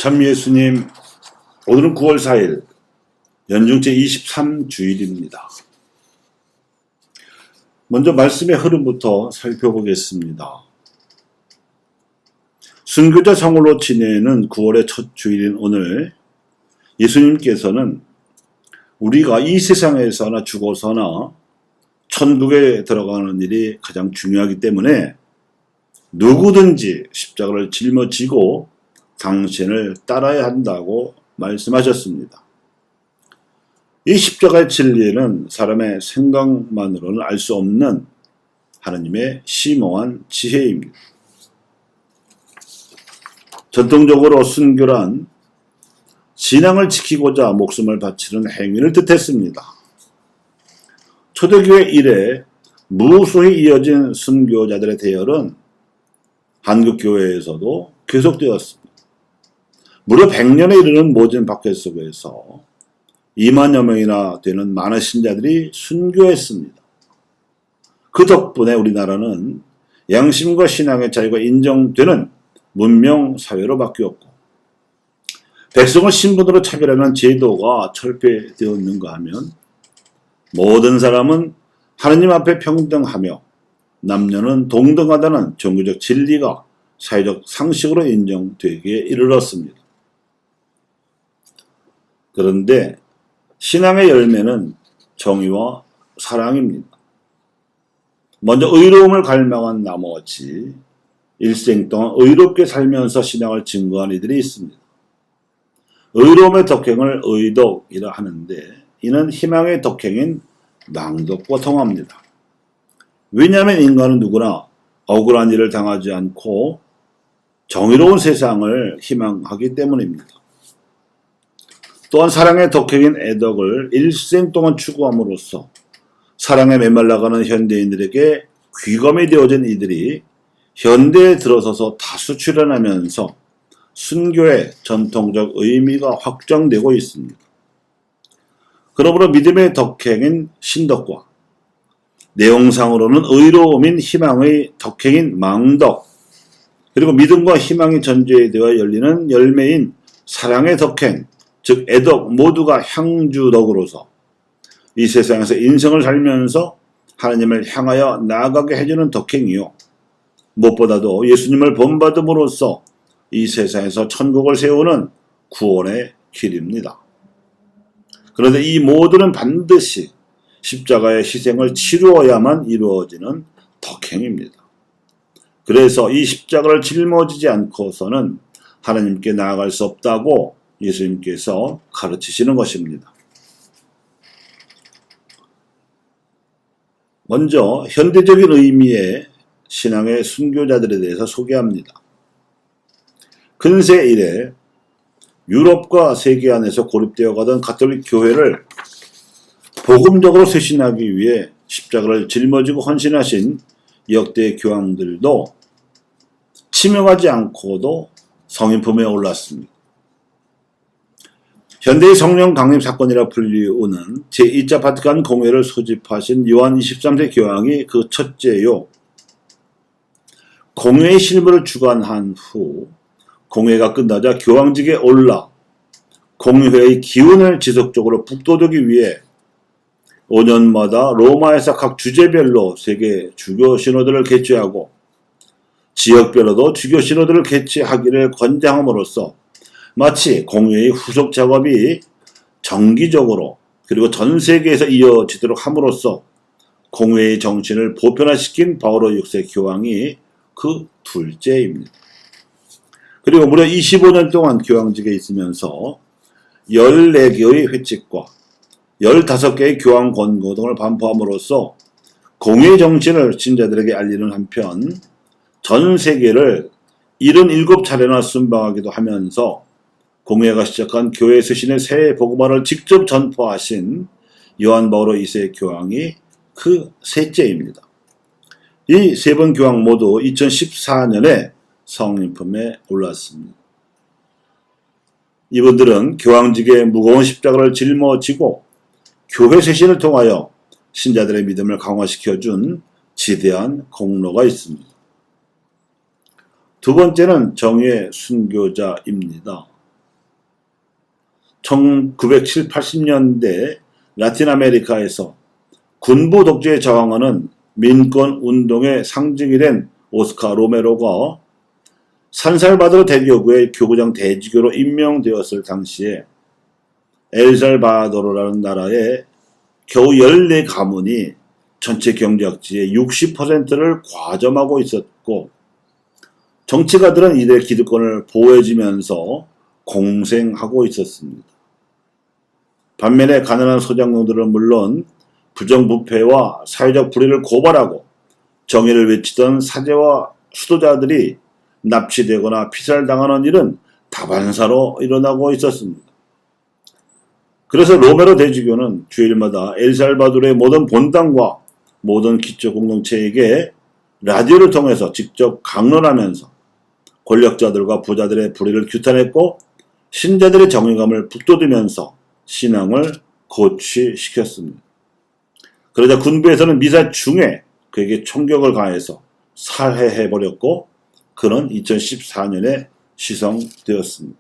참 예수님, 오늘은 9월 4일 연중 제23주일입니다. 먼저 말씀의 흐름부터 살펴보겠습니다. 순교자 성월로 지내는 9월의 첫 주일인 오늘, 예수님께서는 우리가 이 세상에서나 죽어서나 천국에 들어가는 일이 가장 중요하기 때문에 누구든지 십자가를 짊어지고 당신을 따라야 한다고 말씀하셨습니다. 이 십자가의 진리는 사람의 생각만으로는 알 수 없는 하나님의 심오한 지혜입니다. 전통적으로 순교란 신앙을 지키고자 목숨을 바치는 행위를 뜻했습니다. 초대교회 이래 무수히 이어진 순교자들의 대열은 한국교회에서도 계속되었습니다. 무려 100년에 이르는 모진 박해 속에서 2만여 명이나 되는 많은 신자들이 순교했습니다. 그 덕분에 우리나라는 양심과 신앙의 자유가 인정되는 문명 사회로 바뀌었고, 백성을 신분으로 차별하는 제도가 철폐되었는가 하면 모든 사람은 하나님 앞에 평등하며 남녀는 동등하다는 종교적 진리가 사회적 상식으로 인정되기에 이르렀습니다. 그런데 신앙의 열매는 정의와 사랑입니다. 먼저 의로움을 갈망한 나머지 일생 동안 의롭게 살면서 신앙을 증거한 이들이 있습니다. 의로움의 덕행을 의덕이라 하는데, 이는 희망의 덕행인 낭덕과 통합니다. 왜냐하면 인간은 누구나 억울한 일을 당하지 않고 정의로운 세상을 희망하기 때문입니다. 또한 사랑의 덕행인 애덕을 일생 동안 추구함으로써 사랑에 메말라가는 현대인들에게 귀감이 되어진 이들이 현대에 들어서서 다수 출현하면서 순교의 전통적 의미가 확장되고 있습니다. 그러므로 믿음의 덕행인 신덕과 내용상으로는 의로움인 희망의 덕행인 망덕, 그리고 믿음과 희망이 전제되어 열리는 열매인 사랑의 덕행, 즉 애덕 모두가 향주덕으로서 이 세상에서 인생을 살면서 하나님을 향하여 나아가게 해주는 덕행이요, 무엇보다도 예수님을 본받음으로써 이 세상에서 천국을 세우는 구원의 길입니다. 그런데 이 모두는 반드시 십자가의 희생을 치루어야만 이루어지는 덕행입니다. 그래서 이 십자가를 짊어지지 않고서는 하나님께 나아갈 수 없다고 예수님께서 가르치시는 것입니다. 먼저 현대적인 의미의 신앙의 순교자들에 대해서 소개합니다. 근세 이래 유럽과 세계 안에서 고립되어 가던 가톨릭 교회를 복음적으로 쇄신하기 위해 십자가를 짊어지고 헌신하신 역대 교황들도 치명하지 않고도 성인품에 올랐습니다. 현대의 성령 강림 사건이라 불리우는 제2차 바티칸 공회를 소집하신 요한 23세 교황이 그 첫째요. 공회의 실무를 주관한 후 공회가 끝나자 교황직에 올라 공회의 기운을 지속적으로 북돋우기 위해 5년마다 로마에서 각 주제별로 세계 주교 신호들을 개최하고 지역별로도 주교 신호들을 개최하기를 권장함으로써 마치 공회의 후속 작업이 정기적으로 그리고 전 세계에서 이어지도록 함으로써 공회의 정신을 보편화시킨 바오로 6세 교황이 그 둘째입니다. 그리고 무려 25년 동안 교황직에 있으면서 14개의 회칙과 15개의 교황 권고 등을 반포함으로써 공회의 정신을 신자들에게 알리는 한편 전 세계를 77차례나 순방하기도 하면서 공회가 시작한 교회 쇄신의 새 복음화를 직접 전포하신 요한 바오로 2세 교황이 그 셋째입니다. 이 세 번 교황 모두 2014년에 성인품에 올랐습니다. 이분들은 교황직의 무거운 십자가를 짊어지고 교회 쇄신을 통하여 신자들의 믿음을 강화시켜준 지대한 공로가 있습니다. 두 번째는 정의의 순교자입니다. 1970, 80년대 라틴 아메리카에서 군부 독재에 저항하는 민권 운동의 상징이 된 오스카 로메로가 산살바도르 대교구의 교구장 대지교로 임명되었을 당시에 엘살바도르라는 나라의 겨우 14가문이 전체 경제학지의 60%를 과점하고 있었고, 정치가들은 이들의 기득권을 보호해주면서 공생하고 있었습니다. 반면에 가난한 소작농들은 물론 부정부패와 사회적 불의를 고발하고 정의를 외치던 사제와 수도자들이 납치되거나 피살당하는 일은 다반사로 일어나고 있었습니다. 그래서 로메로 대주교는 주일마다 엘살바도르의 모든 본당과 모든 기초 공동체에게 라디오를 통해서 직접 강론하면서 권력자들과 부자들의 불의를 규탄했고, 신자들의 정의감을 북돋우면서 신앙을 고취시켰습니다. 그러자 군부에서는 미사 중에 그에게 총격을 가해서 살해해버렸고, 그는 2014년에 시성되었습니다.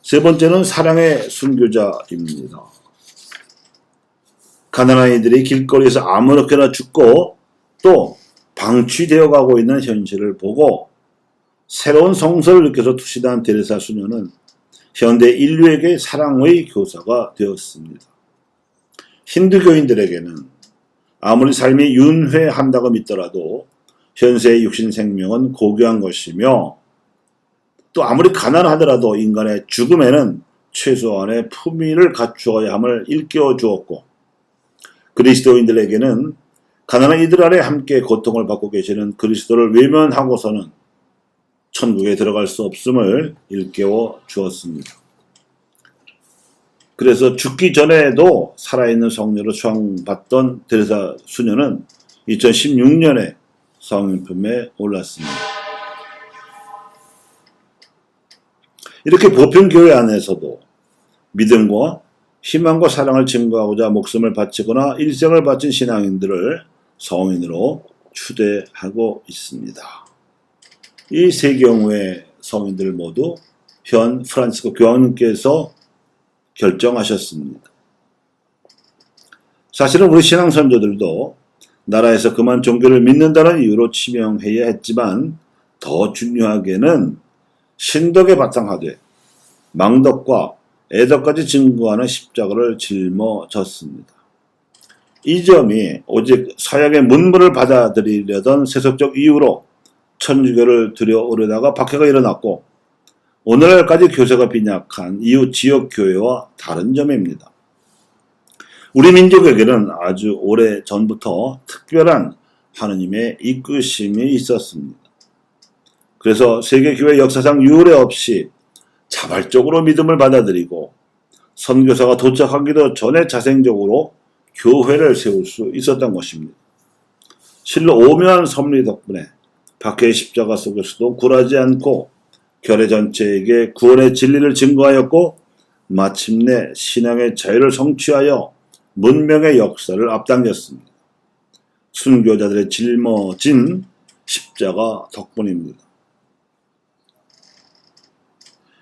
세 번째는 사랑의 순교자입니다. 가난한 이들이 길거리에서 아무렇게나 죽고 또 방치되어 가고 있는 현실을 보고 새로운 성서를 느껴서 투신한 데레사 수녀는 현대 인류에게 사랑의 교사가 되었습니다. 힌두교인들에게는 아무리 삶이 윤회한다고 믿더라도 현세의 육신 생명은 고귀한 것이며, 또 아무리 가난하더라도 인간의 죽음에는 최소한의 품위를 갖추어야 함을 일깨워 주었고, 그리스도인들에게는 가난한 이들 아래 함께 고통을 받고 계시는 그리스도를 외면하고서는 천국에 들어갈 수 없음을 일깨워 주었습니다. 그래서 죽기 전에도 살아있는 성녀로 추앙받던 데레사 수녀는 2016년에 성인품에 올랐습니다. 이렇게 보편교회 안에서도 믿음과 희망과 사랑을 증거하고자 목숨을 바치거나 일생을 바친 신앙인들을 성인으로 추대하고 있습니다. 이 세 경우의 성인들 모두 현 프란치스코 교황님께서 결정하셨습니다. 사실은 우리 신앙 선조들도 나라에서 그만 종교를 믿는다는 이유로 치명해야 했지만, 더 중요하게는 신덕에 바탕하되 망덕과 애덕까지 증거하는 십자가를 짊어졌습니다. 이 점이 오직 서양의 문물을 받아들이려던 세속적 이유로 천주교를 들여오려다가 박해가 일어났고, 오늘날까지 교세가 빈약한 이웃 지역교회와 다른 점입니다. 우리 민족에게는 아주 오래 전부터 특별한 하느님의 이끄심이 있었습니다. 그래서 세계교회 역사상 유례 없이 자발적으로 믿음을 받아들이고 선교사가 도착하기도 전에 자생적으로 교회를 세울 수 있었던 것입니다. 실로 오묘한 섭리 덕분에 박해의 십자가 속에서도 굴하지 않고 교회 전체에게 구원의 진리를 증거하였고, 마침내 신앙의 자유를 성취하여 문명의 역사를 앞당겼습니다. 순교자들의 짊어진 십자가 덕분입니다.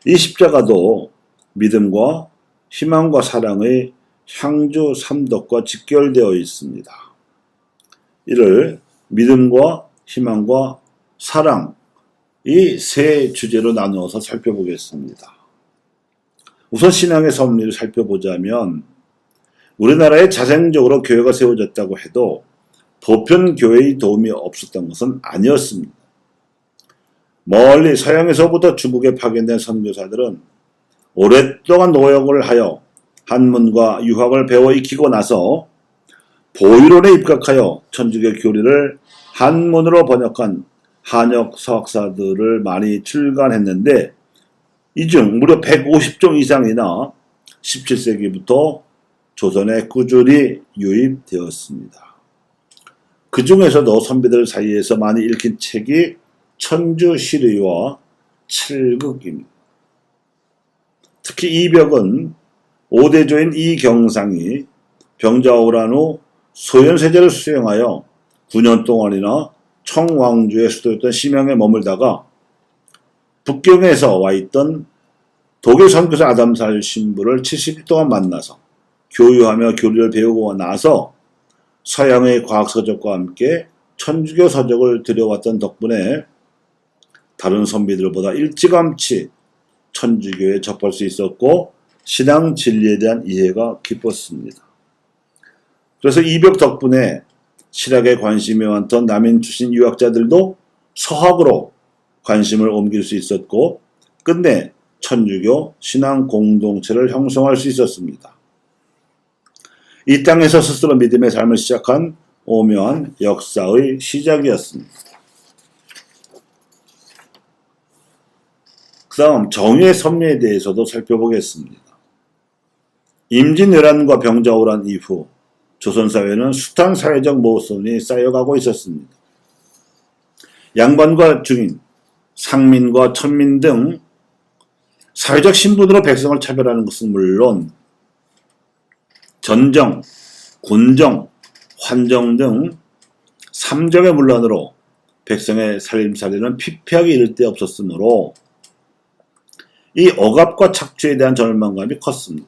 이 십자가도 믿음과 희망과 사랑의 향주 삼덕과 직결되어 있습니다. 이를 믿음과 희망과 사랑, 이 세 주제로 나누어서 살펴보겠습니다. 우선 신앙의 섭리를 살펴보자면, 우리나라에 자생적으로 교회가 세워졌다고 해도 보편 교회의 도움이 없었던 것은 아니었습니다. 멀리 서양에서부터 중국에 파견된 선교사들은 오랫동안 노역을 하여 한문과 유학을 배워 익히고 나서 보이론에 입각하여 천주교 교리를 한문으로 번역한 한역 서학사들을 많이 출간했는데, 이 중 무려 150종 이상이나 17세기부터 조선에 꾸준히 유입되었습니다. 그 중에서도 선비들 사이에서 많이 읽힌 책이 천주시류와 칠극입니다. 특히 이벽은 5대조인 이경상이 병자호란 후 소현세제를 수행하여 9년 동안이나 청왕주의 수도였던 심양에 머물다가 북경에서 와 있던 독일 선교사 아담살 신부를 70일 동안 만나서 교유하며 교리를 배우고 나서 서양의 과학서적과 함께 천주교 서적을 들여왔던 덕분에 다른 선비들보다 일찌감치 천주교에 접할 수 있었고 신앙 진리에 대한 이해가 깊었습니다. 그래서 이벽 덕분에 실학에 관심이 많던 남인 출신 유학자들도 서학으로 관심을 옮길 수 있었고 끝내 천주교 신앙 공동체를 형성할 수 있었습니다. 이 땅에서 스스로 믿음의 삶을 시작한 오묘한 역사의 시작이었습니다. 그 다음 정의의 섭리에 대해서도 살펴보겠습니다. 임진왜란과 병자호란 이후 조선사회는 숱한 사회적 모순이 쌓여가고 있었습니다. 양반과 중인, 상민과 천민 등 사회적 신분으로 백성을 차별하는 것은 물론 전정, 군정, 환정 등 삼정의 문란으로 백성의 살림살이는 피폐하게 이를 데 없었으므로 이 억압과 착취에 대한 절망감이 컸습니다.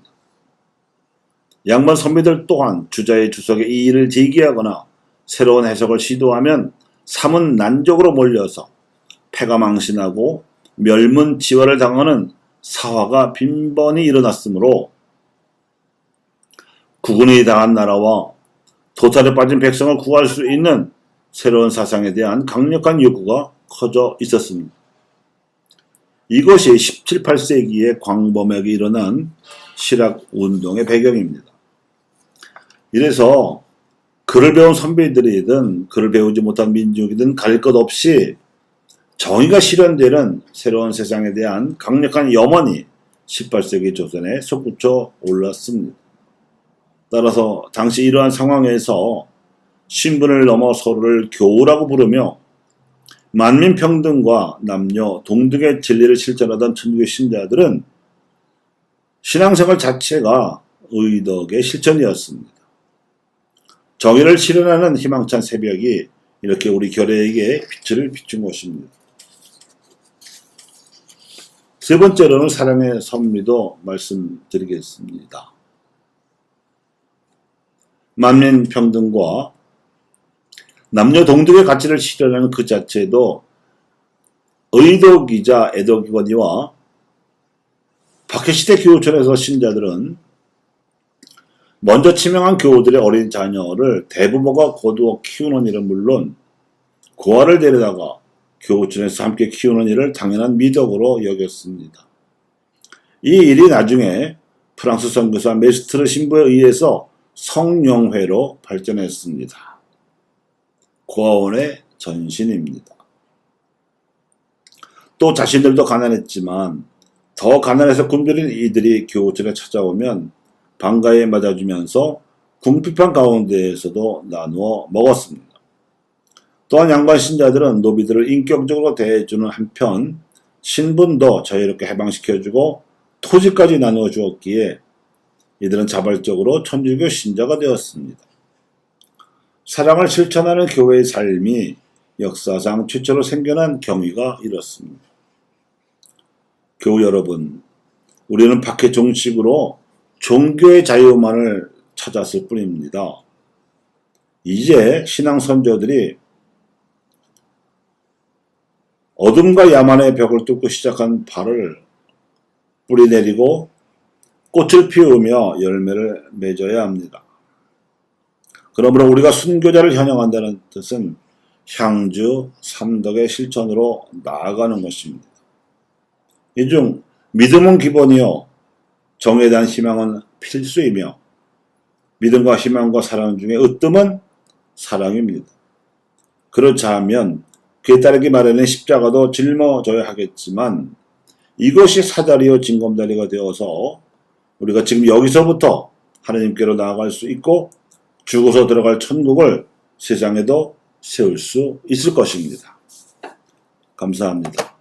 양반 선비들 또한 주자의 주석에 이 일을 제기하거나 새로운 해석을 시도하면 삼은 난적으로 몰려서 패가 망신하고 멸문지화를 당하는 사화가 빈번히 일어났으므로 국군이 당한 나라와 도탈에 빠진 백성을 구할 수 있는 새로운 사상에 대한 강력한 욕구가 커져 있었습니다. 이것이 17, 18세기에 광범위하게 일어난 실학운동의 배경입니다. 이래서 글을 배운 선비들이든 글을 배우지 못한 민족이든 가릴 것 없이 정의가 실현되는 새로운 세상에 대한 강력한 염원이 18세기 조선에 솟구쳐 올랐습니다. 따라서 당시 이러한 상황에서 신분을 넘어 서로를 교우라고 부르며 만민평등과 남녀 동등의 진리를 실천하던 천주교 신자들은 신앙생활 자체가 의덕의 실천이었습니다. 정의를 실현하는 희망찬 새벽이 이렇게 우리 결의에게 빛을 비춘 것입니다. 세 번째로는 사랑의 섭리도 말씀드리겠습니다. 만민평등과 남녀 동등의 가치를 실현하는 그 자체도 의덕이자 애덕이거니와 박해시대 교우촌에서 신자들은 먼저 치명한 교우들의 어린 자녀를 대부모가 거두어 키우는 일은 물론 고아를 데려다가 교우촌에서 함께 키우는 일을 당연한 미덕으로 여겼습니다. 이 일이 나중에 프랑스 선교사 메스트르 신부에 의해서 성령회로 발전했습니다. 고아원의 전신입니다. 또 자신들도 가난했지만 더 가난해서 굶주린 이들이 교우촌에 찾아오면 반가에 맞아주면서 궁핍한 가운데에서도 나누어 먹었습니다. 또한 양반 신자들은 노비들을 인격적으로 대해주는 한편 신분도 자유롭게 해방시켜주고 토지까지 나누어 주었기에 이들은 자발적으로 천주교 신자가 되었습니다. 사랑을 실천하는 교회의 삶이 역사상 최초로 생겨난 경위가 이렇습니다. 교우 여러분, 우리는 박해 종식으로 종교의 자유만을 찾았을 뿐입니다. 이제 신앙 선조들이 어둠과 야만의 벽을 뚫고 시작한 발을 뿌리내리고 꽃을 피우며 열매를 맺어야 합니다. 그러므로 우리가 순교자를 현영한다는 뜻은 향주 삼덕의 실천으로 나아가는 것입니다. 이 중 믿음은 기본이요 정에 대한 희망은 필수이며 믿음과 희망과 사랑 중에 으뜸은 사랑입니다. 그렇자 하면 그에 따르기 마련인 십자가도 짊어져야 하겠지만 이것이 사다리요 징검다리가 되어서 우리가 지금 여기서부터 하나님께로 나아갈 수 있고 죽어서 들어갈 천국을 세상에도 세울 수 있을 것입니다. 감사합니다.